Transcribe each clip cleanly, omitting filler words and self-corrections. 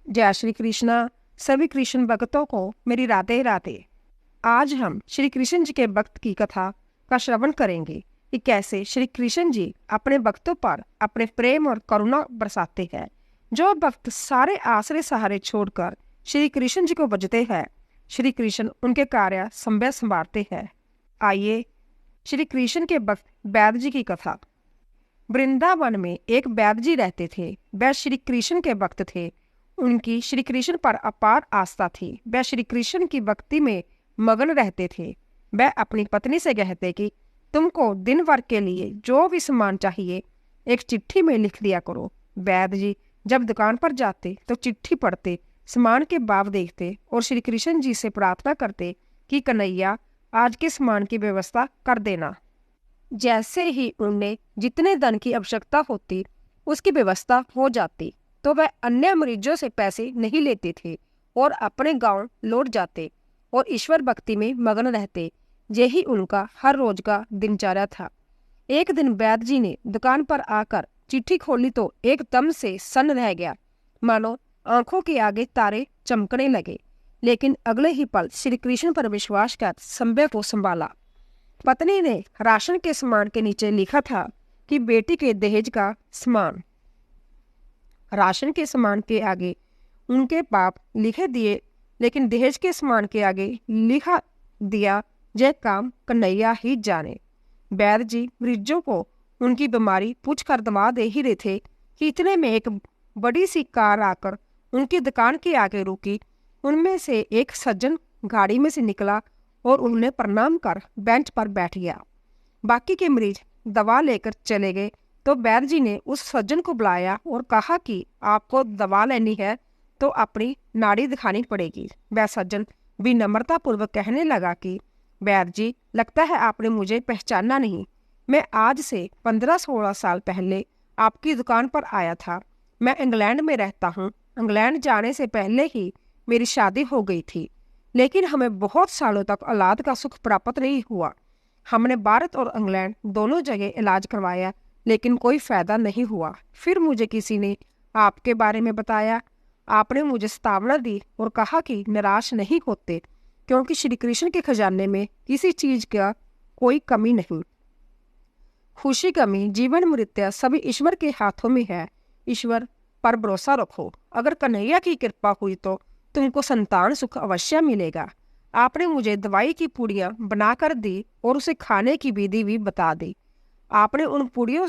जय श्री कृष्णा। सभी कृष्ण भक्तों को मेरी राधे राधे। आज हम श्री कृष्ण जी के भक्त की कथा का श्रवण करेंगे कि कैसे श्री कृष्ण जी अपने भक्तों पर अपने प्रेम और करुणा बरसाते हैं। जो भक्त सारे आसरे सहारे छोड़कर श्री कृष्ण जी को भजते हैं, श्री कृष्ण उनके कार्य संभालते हैं। आइए श्री कृष्ण के भक्त बैद जी की कथा। वृंदावन में एक बैद जी रहते थे। वह श्री कृष्ण के भक्त थे। उनकी श्री कृष्ण पर अपार आस्था थी। वह श्री कृष्ण की भक्ति में मगन रहते थे। वह अपनी पत्नी से कहते कि तुमको दिन भर के लिए जो भी सामान चाहिए एक चिट्ठी में लिख दिया करो। वैद जी जब दुकान पर जाते तो चिट्ठी पढ़ते, सामान के भाव देखते और श्री कृष्ण जी से प्रार्थना करते कि कन्हैया आज के सामान की व्यवस्था कर देना। जैसे ही उन्हें जितने धन की आवश्यकता होती उसकी व्यवस्था हो जाती तो वह अन्य मरीजों से पैसे नहीं लेते थे और अपने गांव लौट जाते और ईश्वर भक्ति में मगन रहते। यही उनका हर रोज का दिनचर्या था। एक दिन वैद जी ने दुकान पर आकर चिट्ठी खोली तो एकदम से सन्न रह गया, मानो आंखों के आगे तारे चमकने लगे। लेकिन अगले ही पल श्री कृष्ण पर विश्वास कर संभय को संभाला। पत्नी ने राशन के सामान के नीचे लिखा था कि बेटी के दहेज का सामान। राशन के सामान के आगे उनके पाप लिखे दिए, लेकिन दहेज के सामान के आगे लिखा दिया यह काम कन्हैया ही जाने। बैद जी मरीजों को उनकी बीमारी पूछकर दवा दे ही रहे थे कि इतने में एक बड़ी सी कार आकर उनकी दुकान के आगे रुकी। उनमें से एक सज्जन गाड़ी में से निकला और उन्हें प्रणाम कर बेंच पर बैठ गया। बाकी के मरीज दवा लेकर चले गए तो बैद जी ने उस सज्जन को बुलाया और कहा कि आपको दवा लेनी है तो अपनी नाड़ी दिखानी पड़ेगी। वह सज्जन विनम्रता पूर्वक कहने लगा कि बैद जी, लगता है आपने मुझे पहचाना नहीं। मैं आज से 15-16 साल पहले आपकी दुकान पर आया था। मैं इंग्लैंड में रहता हूँ। इंग्लैंड जाने से पहले ही मेरी शादी हो गई थी, लेकिन हमें बहुत सालों तक औलाद का सुख प्राप्त नहीं हुआ। हमने भारत और इंग्लैंड दोनों जगह इलाज करवाया, लेकिन कोई फायदा नहीं हुआ। फिर मुझे किसी ने आपके बारे में बताया। आपने मुझे सतावना दी और कहा कि निराश नहीं होते, क्योंकि श्री कृष्ण के खजाने में किसी चीज का कोई कमी नहीं। खुशी कमी जीवन मृत्यु सभी ईश्वर के हाथों में है। ईश्वर पर भरोसा रखो। अगर कन्हैया की कृपा हुई तो तुमको संतान सुख अवश्य मिलेगा। आपने मुझे दवाई की पुड़ियां बनाकर दी और उसे खाने की विधि भी बता दी। आपने उन पुड़ियों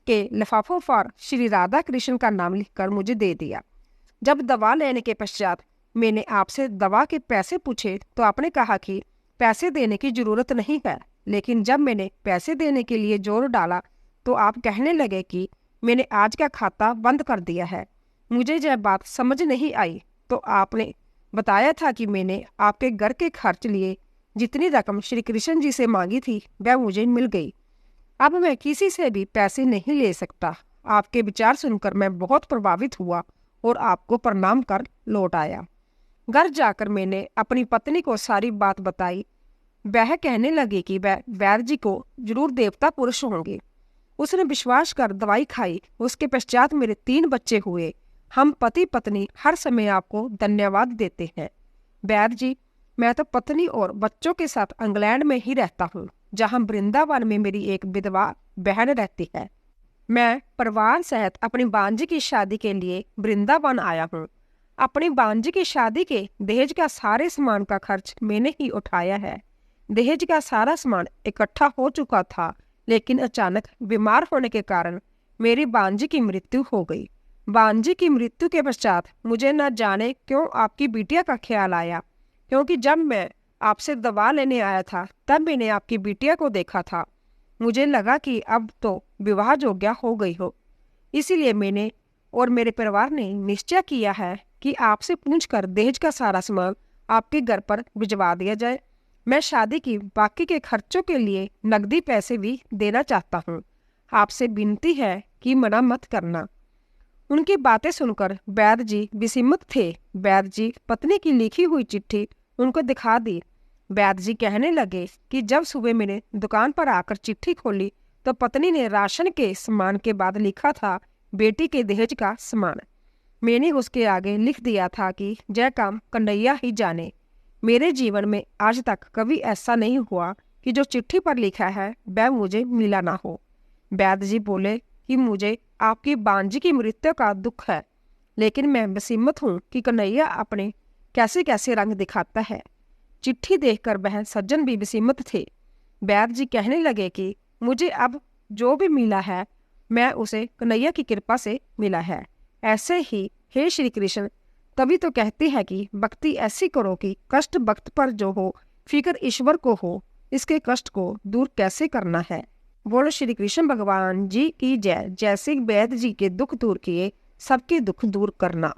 के लिफाफों पर श्री राधा कृष्ण का नाम लिखकर मुझे दे दिया। जब दवा लेने के पश्चात मैंने आपसे दवा के पैसे पूछे तो आपने कहा कि पैसे देने की जरूरत नहीं है। लेकिन जब मैंने पैसे देने के लिए जोर डाला तो आप कहने लगे कि मैंने आज का खाता बंद कर दिया है। मुझे यह बात समझ नहीं आई तो आपने बताया था कि मैंने आपके घर के खर्च लिए जितनी रकम श्री कृष्ण जी से मांगी थी वह मुझे मिल गई। अब मैं किसी से भी पैसे नहीं ले सकता। आपके विचार सुनकर मैं बहुत प्रभावित हुआ और आपको प्रणाम कर लौट आया। घर जाकर मैंने अपनी पत्नी को सारी बात बताई। वह कहने लगी कि वह वैद जी को जरूर देवता पुरुष होंगे। उसने विश्वास कर दवाई खाई। उसके पश्चात मेरे 3 बच्चे हुए। हम पति पत्नी हर समय आपको धन्यवाद देते हैं। वैद जी, मैं तो पत्नी और बच्चों के साथ इंग्लैंड में ही रहता हूँ, जहाँ वृंदावन में मेरी एक विधवा बहन रहती है। मैं परिवार सहित अपनी भांजी की शादी के लिए वृंदावन आया हूँ। अपनी भांजी की शादी के दहेज का सारे सामान का खर्च मैंने ही उठाया है। दहेज का सारा सामान इकट्ठा हो चुका था, लेकिन अचानक बीमार होने के कारण मेरी भांजी की मृत्यु हो गई। भांजी की मृत्यु के पश्चात मुझे न जाने क्यों आपकी बिटिया का ख्याल आया, क्योंकि जब मैं आपसे दवा लेने आया था तब मैंने आपकी बिटिया को देखा था। मुझे लगा कि अब तो विवाह योग्य हो गई हो। इसीलिए मैंने और मेरे परिवार ने निश्चय किया है कि आपसे पूछकर दहेज का सारा सामान आपके घर पर भिजवा दिया जाए। मैं शादी की बाकी के खर्चों के लिए नकदी पैसे भी देना चाहता हूँ। आपसे विनती है कि मना मत करना। उनकी बातें सुनकर बैद जी विस्मित थे। बैद जी पत्नी की लिखी हुई चिट्ठी उनको दिखा दी। बैद जी कहने लगे कि जब सुबह मैंने दुकान पर आकर चिट्ठी खोली तो पत्नी ने राशन के सामान के बाद लिखा था बेटी के दहेज का सामान। मैंने उसके आगे लिख दिया था कि जय काम कन्हैया ही जाने। मेरे जीवन में आज तक कभी ऐसा नहीं हुआ कि जो चिट्ठी पर लिखा है वह मुझे मिला ना हो। वैद्य जी बोले कि मुझे आपकी बांजी की मृत्यु का दुख है, लेकिन मैं बसीमत हूँ कि कन्हैया अपने कैसे कैसे रंग दिखाता है। चिट्ठी देखकर वह सज्जन भी बसीमत थे। वैद्य जी कहने लगे कि मुझे अब जो भी मिला है मैं उसे कन्हैया की कृपा से मिला है। ऐसे ही हे श्री कृष्ण, तभी तो कहती है कि भक्ति ऐसी करो कि कष्ट भक्त पर जो हो फिक्र ईश्वर को हो, इसके कष्ट को दूर कैसे करना है। बोलो श्री कृष्ण भगवान जी की जय। जैसे वैद्य जी के दुख दूर किए, सबके दुख दूर करना।